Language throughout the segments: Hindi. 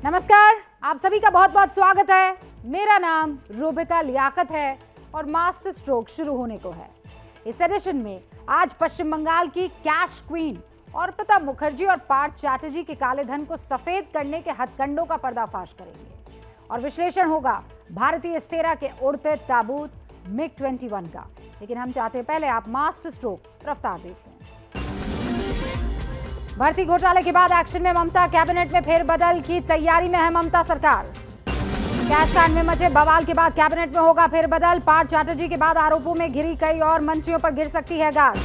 नमस्कार, आप सभी का बहुत बहुत स्वागत है। मेरा नाम रूबिका लियाकत है और मास्टर स्ट्रोक शुरू होने को है। इस एडिशन में आज पश्चिम बंगाल की कैश क्वीन अर्पिता मुखर्जी और पार्थ चैटर्जी के काले धन को सफेद करने के हथकंडों का पर्दाफाश करेंगे और विश्लेषण होगा भारतीय सेना के उड़ते ताबूत MiG-21 का। लेकिन हम चाहते हैं पहले आप मास्टर स्ट्रोक रफ्तार देखें। भर्ती घोटाले के बाद एक्शन में ममता, कैबिनेट में फेरबदल की तैयारी में है ममता सरकार। कैश कांड में मचे बवाल के बाद कैबिनेट में होगा फेरबदल। पार्थ चैटर्जी के बाद आरोपों में घिरी कई और मंत्रियों पर गिर सकती है गाज।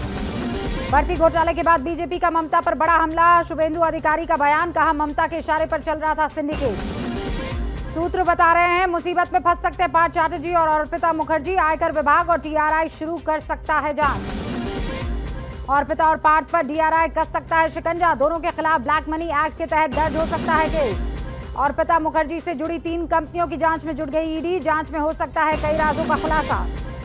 भर्ती घोटाले के बाद बीजेपी का ममता पर बड़ा हमला, शुभेंदु अधिकारी का बयान, कहा ममता के इशारे पर चल रहा था सिंडिकेट। सूत्र बता रहे हैं मुसीबत में फंस सकते हैं पार्थ चैटर्जी और अर्पिता मुखर्जी। आयकर विभाग और TRI शुरू कर सकता है जांच। अर्पिता और पार्थ पर DRI कस सकता है शिकंजा। दोनों के खिलाफ ब्लैक मनी एक्ट के तहत दर्ज हो सकता है केस। अर्पिता मुखर्जी से जुड़ी 3 कंपनियों की जांच में जुट गई ED। जांच में हो सकता है कई राजों का खुलासा।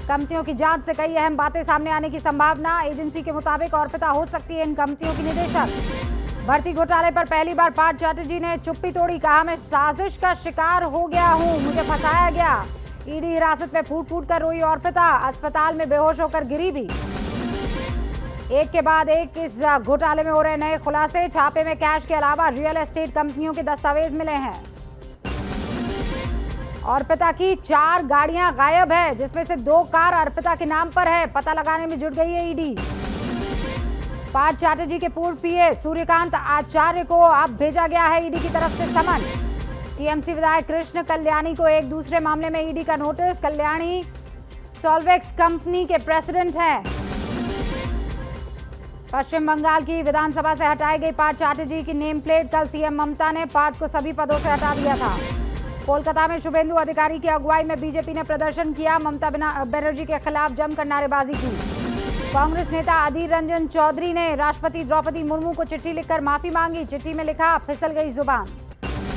कंपनियों की जांच से कई अहम बातें सामने आने की संभावना। एजेंसी के मुताबिक अर्पिता हो सकती है इन कंपनियों की निदेशक। भर्ती घोटाले पर पहली बार पार्थ चैटर्जी ने चुप्पी तोड़ी, कहा मैं साजिश का शिकार हो गया हूं, मुझे फंसाया गया। ED हिरासत में फूट फूट कर रोई अर्पिता, अस्पताल में बेहोश होकर गिरी भी। एक के बाद एक इस घोटाले में हो रहे नए खुलासे। छापे में कैश के अलावा रियल एस्टेट कंपनियों के दस्तावेज मिले हैं। अर्पिता की 4 गाड़ियां गायब है, जिसमें से 2 कार अर्पिता के नाम पर है। पता लगाने में जुट गई है ED। पार्थ चैटर्जी के पूर्व PA सूर्यकांत आचार्य को अब भेजा गया है ED की तरफ से समन। TMC विधायक कृष्ण कल्याणी को एक दूसरे मामले में ED का नोटिस। कल्याणी सॉल्वेक्स कंपनी के प्रेसिडेंट हैं। पश्चिम बंगाल की विधानसभा से हटाई गई पार्थ चैटर्जी की नेम प्लेट। कल CM ममता ने पार्थ को सभी पदों से हटा दिया था। कोलकाता में शुभेंदु अधिकारी की अगुवाई में बीजेपी ने प्रदर्शन किया। ममता बनर्जी के खिलाफ जमकर नारेबाजी की। कांग्रेस नेता अधीर रंजन चौधरी ने राष्ट्रपति द्रौपदी मुर्मू को चिट्ठी लिखकर माफी मांगी। चिट्ठी में लिखा, फिसल गई जुबान।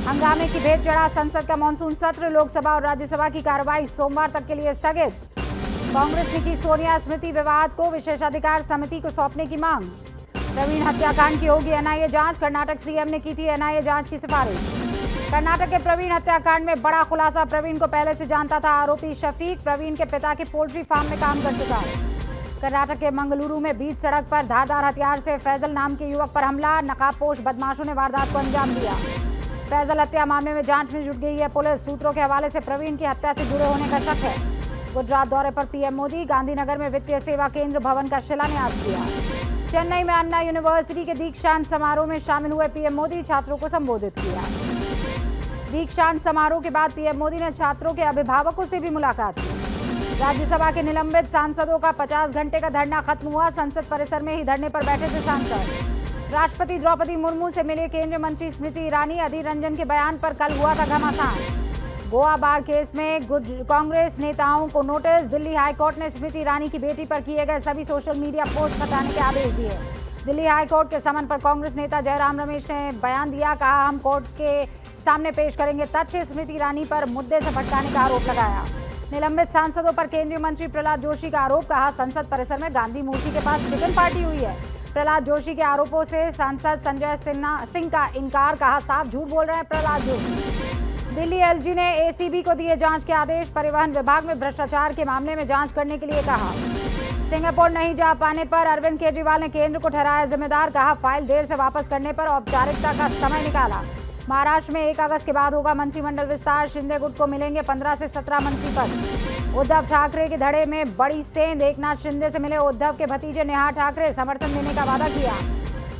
हंगामे की भेंट चढ़ा संसद का मानसून सत्र। लोकसभा और राज्यसभा की कार्रवाई सोमवार तक के लिए स्थगित। कांग्रेस ने की सोनिया स्मृति विवाद को विशेषाधिकार समिति को सौंपने की मांग। प्रवीण हत्याकांड की होगी NIA जांच। कर्नाटक CM ने की थी NIA जांच की सिफारिश। कर्नाटक के प्रवीण हत्याकांड में बड़ा खुलासा। प्रवीण को पहले से जानता था आरोपी शफीक। प्रवीण के पिता के पोल्ट्री फार्म में काम कर चुका है। कर्नाटक के मंगलुरु में बीच सड़क पर धारदार हथियार से फैजल नाम के युवक पर हमला। नकाबपोश बदमाशों ने वारदात को अंजाम दिया। फैजल हत्या मामले में जांच में जुट गई है पुलिस। सूत्रों के हवाले से प्रवीण की हत्या से जुड़े होने का शक है। गुजरात दौरे पर PM मोदी गांधीनगर में वित्तीय सेवा केंद्र भवन का शिलान्यास किया। चेन्नई में अन्ना यूनिवर्सिटी के दीक्षांत समारोह में शामिल हुए PM मोदी, छात्रों को संबोधित किया। दीक्षांत समारोह के बाद PM मोदी ने छात्रों के अभिभावकों से भी मुलाकात की। राज्यसभा के निलंबित सांसदों का 50 घंटे का धरना खत्म हुआ। संसद परिसर में ही धरने पर बैठे थे सांसद। राष्ट्रपति द्रौपदी मुर्मू से मिले केंद्रीय मंत्री स्मृति ईरानी। अधीर रंजन के बयान पर कल हुआ था घमासान। गोवा बार केस में कांग्रेस नेताओं को नोटिस। दिल्ली हाईकोर्ट ने स्मृति ईरानी की बेटी पर किए गए सभी सोशल मीडिया पोस्ट हटाने के आदेश दिए। दिल्ली हाईकोर्ट के समन पर कांग्रेस नेता जयराम रमेश ने बयान दिया, कहा हम कोर्ट के सामने पेश करेंगे तथ्य। स्मृति ईरानी पर मुद्दे से भटकाने का आरोप लगाया। निलंबित सांसदों पर केंद्रीय मंत्री प्रहलाद जोशी का आरोप, कहा संसद परिसर में गांधी मूर्ति के पास चिकन पार्टी हुई है। प्रहलाद जोशी के आरोपों से सांसद संजय सिंह का इनकार, कहा साफ झूठ बोल रहे हैं प्रहलाद जोशी। दिल्ली LG ने ACB को दिए जांच के आदेश। परिवहन विभाग में भ्रष्टाचार के मामले में जांच करने के लिए कहा। सिंगापुर नहीं जा पाने पर अरविंद केजरीवाल ने केंद्र को ठहराया जिम्मेदार, कहा फाइल देर से वापस करने पर औपचारिकता का समय निकाला। महाराष्ट्र में 1 अगस्त के बाद होगा मंत्रिमंडल विस्तार। शिंदे गुट को मिलेंगे 15 से 17 मंत्री पद। उद्धव ठाकरे के धड़े में बड़ी सेंध। एकनाथ शिंदे से मिले उद्धव के भतीजे नेहा ठाकरे, समर्थन देने का वादा किया।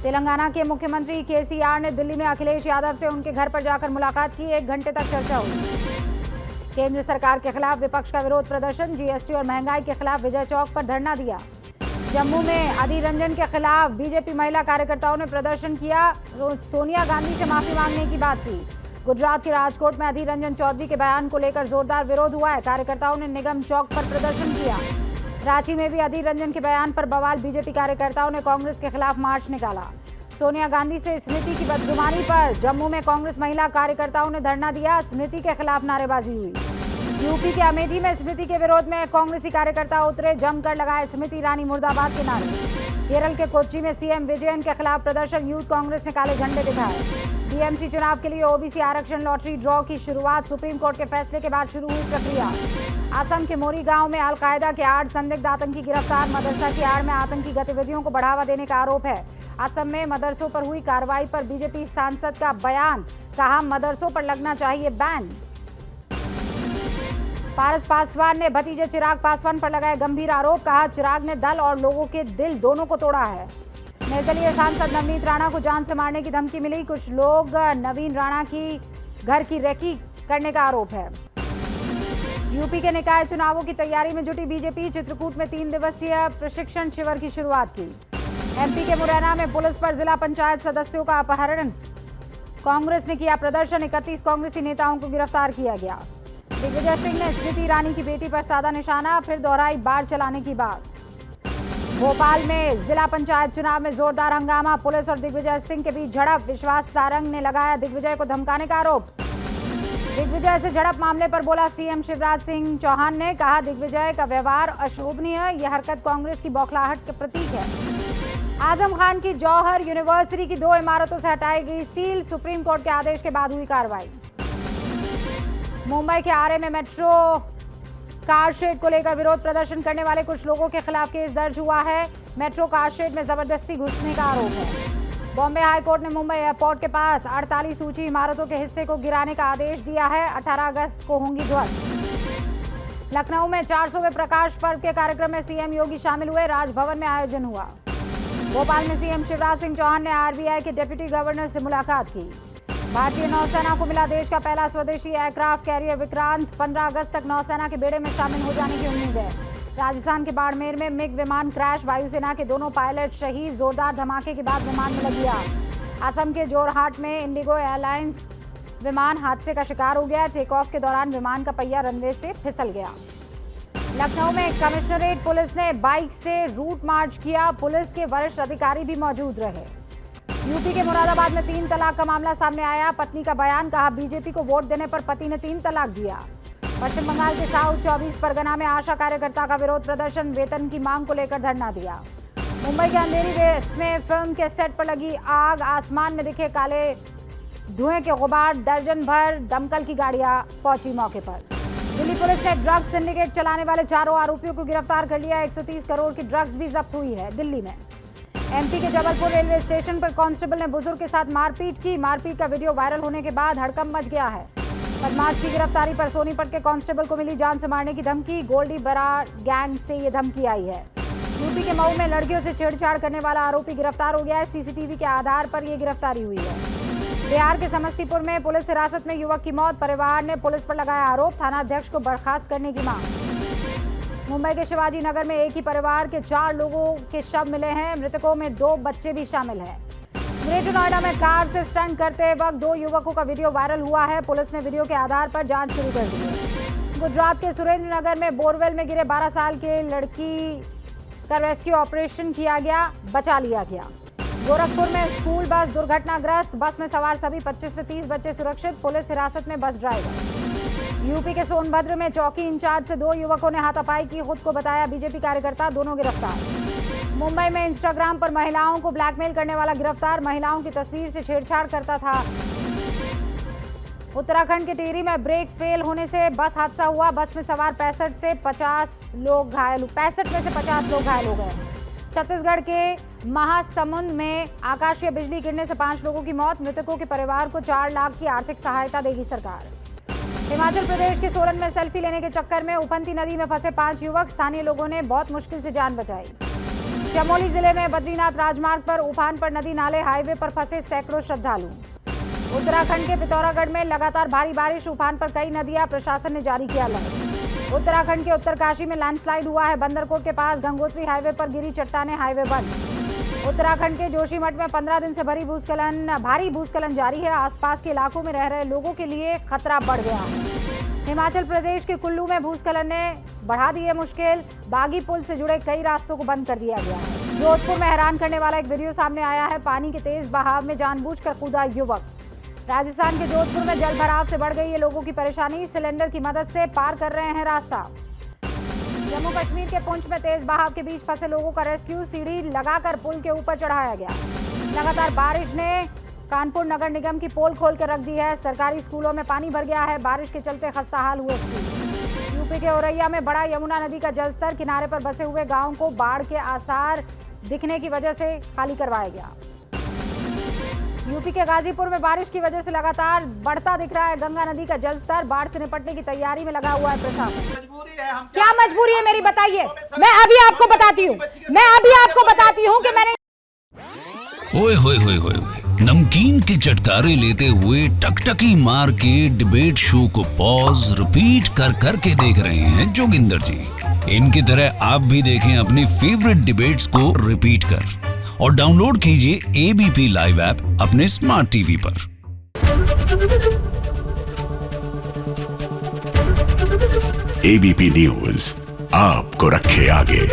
तेलंगाना के मुख्यमंत्री KCR ने दिल्ली में अखिलेश यादव से उनके घर पर जाकर मुलाकात की। 1 घंटे तक चर्चा हुई। केंद्र सरकार के खिलाफ विपक्ष का विरोध प्रदर्शन। GST और महंगाई के खिलाफ विजय चौक पर धरना दिया। जम्मू में अधीर रंजन के खिलाफ बीजेपी महिला कार्यकर्ताओं ने प्रदर्शन किया। सोनिया गांधी से माफी मांगने की बात की। गुजरात के राजकोट में अधीर रंजन चौधरी के बयान को लेकर जोरदार विरोध हुआ है। कार्यकर्ताओं ने निगम चौक पर प्रदर्शन किया। रांची में भी अधीर रंजन के बयान पर बवाल। बीजेपी कार्यकर्ताओं ने कांग्रेस के खिलाफ मार्च निकाला। सोनिया गांधी से स्मृति की बदजुबानी पर जम्मू में कांग्रेस महिला कार्यकर्ताओं ने धरना दिया। स्मृति के खिलाफ नारेबाजी हुई। यूपी के अमेठी में स्मृति के विरोध में कांग्रेसी कार्यकर्ता उतरे। जमकर लगाए स्मृति ईरानी मुर्दाबाद के नारे। केरल के कोच्चि में CM विजयन के खिलाफ प्रदर्शन। यूथ कांग्रेस ने काले झंडे दिखाए। बीएमसी चुनाव के लिए ओबीसी आरक्षण लॉटरी ड्रॉ की शुरुआत। सुप्रीम कोर्ट के फैसले के बाद शुरू हुई प्रक्रिया। असम के मोरी गांव में अलकायदा के 8 संदिग्ध आतंकी गिरफ्तार। मदरसा की आड़ में आतंकी गतिविधियों को बढ़ावा देने का आरोप है। असम में मदरसों पर हुई कार्रवाई पर बीजेपी सांसद का बयान, कहा मदरसों पर लगना चाहिए बैन। पारस पासवान ने भतीजे चिराग पासवान पर लगाए गंभीर आरोप, कहा चिराग ने दल और लोगों के दिल दोनों को तोड़ा है। निर्दलीय सांसद नवनीत राणा को जान से मारने की धमकी मिली। कुछ लोग नवीन राणा की घर की रेकी करने का आरोप है। यूपी के निकाय चुनावों की तैयारी में जुटी बीजेपी। चित्रकूट में 3 दिवसीय प्रशिक्षण शिविर की शुरुआत की। एमपी के मुरैना में पुलिस पर जिला पंचायत सदस्यों का अपहरण। कांग्रेस ने किया प्रदर्शन। 31 कांग्रेसी नेताओं को गिरफ्तार किया गया। दिग्विजय सिंह ने स्मृति ईरानी की बेटी पर साधा निशाना, फिर दोहराई बाढ़ चलाने की बात। भोपाल में जिला पंचायत चुनाव में जोरदार हंगामा। पुलिस और दिग्विजय सिंह के बीच झड़प। विश्वास सारंग ने लगाया दिग्विजय को धमकाने का आरोप। दिग्विजय से झड़प मामले पर बोला सीएम शिवराज सिंह चौहान ने, कहा दिग्विजय का व्यवहार अशोभनीय, यह हरकत कांग्रेस की बौखलाहट का प्रतीक है। आजम खान की जौहर यूनिवर्सिटी की 2 इमारतों से हटाई गई सील। सुप्रीम कोर्ट के आदेश के बाद हुई कार्रवाई। मुंबई के आरए में मेट्रो कार शेड को लेकर विरोध प्रदर्शन करने वाले कुछ लोगों के खिलाफ केस दर्ज हुआ है। मेट्रो कार शेड में जबरदस्ती घुसने का आरोप है। बॉम्बे हाई कोर्ट ने मुंबई एयरपोर्ट के पास 48 ऊंची इमारतों के हिस्से को गिराने का आदेश दिया है। 18 अगस्त को होंगी ध्वस्त। लखनऊ में 400वें प्रकाश पर्व के कार्यक्रम में सीएम योगी शामिल हुए। राजभवन में आयोजन हुआ। भोपाल में सीएम शिवराज सिंह चौहान ने आरबीआई के डिप्टी गवर्नर से मुलाकात की। भारतीय नौसेना को मिला देश का पहला स्वदेशी एयरक्राफ्ट कैरियर विक्रांत। 15 अगस्त तक नौसेना के बेड़े में शामिल हो जाने की उम्मीद है। राजस्थान के बाड़मेर में मिग विमान क्रैश। वायुसेना के 2 पायलट शहीद। जोरदार धमाके के बाद विमान में लगी आग। असम के जोरहाट में इंडिगो एयरलाइंस विमान हादसे का शिकार हो गया। टेक ऑफ के दौरान विमान का पहिया रनवे से फिसल गया। लखनऊ में कमिश्नरेट पुलिस ने बाइक से रूट मार्च किया। पुलिस के वरिष्ठ अधिकारी भी मौजूद रहे। यूपी के मुरादाबाद में 3 तलाक का मामला सामने आया। पत्नी का बयान, कहा बीजेपी को वोट देने पर पति ने 3 तलाक दिया। पश्चिम बंगाल के साउथ 24 परगना में आशा कार्यकर्ता का विरोध प्रदर्शन। वेतन की मांग को लेकर धरना दिया। मुंबई के अंधेरी वेस्ट में फिल्म के सेट पर लगी आग। आसमान में दिखे काले धुएं के गुबार। दर्जन भर दमकल की गाड़ियां पहुंची मौके पर। दिल्ली पुलिस ने ड्रग्स सिंडिकेट चलाने वाले 4 आरोपियों को गिरफ्तार कर लिया। 130 करोड़ की ड्रग्स भी जब्त हुई है दिल्ली में। एमपी के जबलपुर रेलवे स्टेशन पर कांस्टेबल ने बुजुर्ग के साथ मारपीट की। मारपीट का वीडियो वायरल होने के बाद हड़कंप मच गया है। बदमाश की गिरफ्तारी पर सोनीपत के कांस्टेबल को मिली जान से मारने की धमकी। गोल्डी बरा गैंग से ये धमकी आई है। यूपी के मऊ में लड़कियों से छेड़छाड़ करने वाला आरोपी गिरफ्तार हो गया है। सीसीटीवी के आधार पर यह गिरफ्तारी हुई है। बिहार के समस्तीपुर में पुलिस हिरासत में युवक की मौत। परिवार ने पुलिस पर लगाया आरोप। थाना अध्यक्ष को बर्खास्त करने की मांग। मुंबई के शिवाजी नगर में एक ही परिवार के 4 लोगों के शव मिले हैं। मृतकों में 2 बच्चे भी शामिल हैं। ग्रेटर नोएडा में कार से स्टंट करते वक्त 2 युवकों का वीडियो वायरल हुआ है। पुलिस ने वीडियो के आधार पर जांच शुरू कर दी है। गुजरात के सुरेंद्र नगर में बोरवेल में गिरे 12 साल के लड़की का रेस्क्यू ऑपरेशन किया गया, बचा लिया गया। गोरखपुर में स्कूल बस दुर्घटनाग्रस्त। बस में सवार सभी 25 से 30 बच्चे सुरक्षित। पुलिस हिरासत में बस ड्राइवर। यूपी के सोनभद्र में चौकी इंचार्ज से 2 युवकों ने हाथापाई की। खुद को बताया बीजेपी कार्यकर्ता, दोनों गिरफ्तार। मुंबई में इंस्टाग्राम पर महिलाओं को ब्लैकमेल करने वाला गिरफ्तार। महिलाओं की तस्वीर से छेड़छाड़ करता था। उत्तराखंड के टिहरी में ब्रेक फेल होने से बस हादसा हुआ। बस में सवार 65 में से 50 लोग घायल हो गए। छत्तीसगढ़ के महासमुंद में आकाशीय बिजली गिरने से 5 लोगों की मौत। मृतकों के परिवार को 4 लाख की आर्थिक सहायता देगी सरकार। हिमाचल प्रदेश के सोलन में सेल्फी लेने के चक्कर में उफनती नदी में फंसे 5 युवक। स्थानीय लोगों ने बहुत मुश्किल से जान बचाई। चमोली जिले में बद्रीनाथ राजमार्ग पर उफान पर नदी नाले हाईवे पर फंसे सैकड़ों श्रद्धालु। उत्तराखंड के पिथौरागढ़ में लगातार भारी बारिश। उफान पर कई नदियां, प्रशासन ने जारी किया अलर्ट। उत्तराखंड के उत्तरकाशी में लैंडस्लाइड हुआ है। बंदरकोट के पास गंगोत्री हाईवे पर गिरी चट्टानें, हाईवे बंद। उत्तराखंड के जोशीमठ में 15 दिन से भारी भूस्खलन जारी है। आसपास के इलाकों में रह रहे लोगों के लिए खतरा बढ़ गया है। हिमाचल प्रदेश के कुल्लू में भूस्खलन ने बढ़ा दी है मुश्किल। बागी पुल से जुड़े कई रास्तों को बंद कर दिया गया है। जोधपुर में हैरान करने वाला एक वीडियो सामने आया है। पानी के तेज बहाव में जानबूझकर कूदा युवक। राजस्थान के जोधपुर में जल भराव से बढ़ गई है लोगों की परेशानी। सिलेंडर की मदद से पार कर रहे हैं रास्ता। जम्मू कश्मीर के पुंछ में तेज बहाव के बीच फंसे लोगों का रेस्क्यू। सीढ़ी लगाकर पुल के ऊपर चढ़ाया गया। लगातार बारिश ने कानपुर नगर निगम की पोल खोल कर रख दी है। सरकारी स्कूलों में पानी भर गया है। बारिश के चलते खस्ताहाल हुए स्कूल। यूपी के औरैया में बढ़ा यमुना नदी का जलस्तर। किनारे पर बसे हुए गांव को बाढ़ के आसार दिखने की वजह से खाली करवाया गया। यूपी के गाजीपुर में बारिश की वजह से लगातार बढ़ता दिख रहा है गंगा नदी का जलस्तर। बाढ़ से निपटने की तैयारी में लगा हुआ है प्रशासन। क्या मजबूरी है मेरी, बताइए। मैं अभी आपको बताती हूँ कि मैंने ओए होए होए होए होए, नमकीन के चटकारे लेते हुए टकटकी मार के डिबेट शो को पॉज रिपीट कर कर के देख रहे हैं जोगिंदर जी। इनकी तरह आप भी देखें अपनी फेवरेट डिबेट्स को रिपीट कर और डाउनलोड कीजिए एबीपी लाइव ऐप अपने स्मार्ट टीवी पर। एबीपी न्यूज आपको रखे आगे।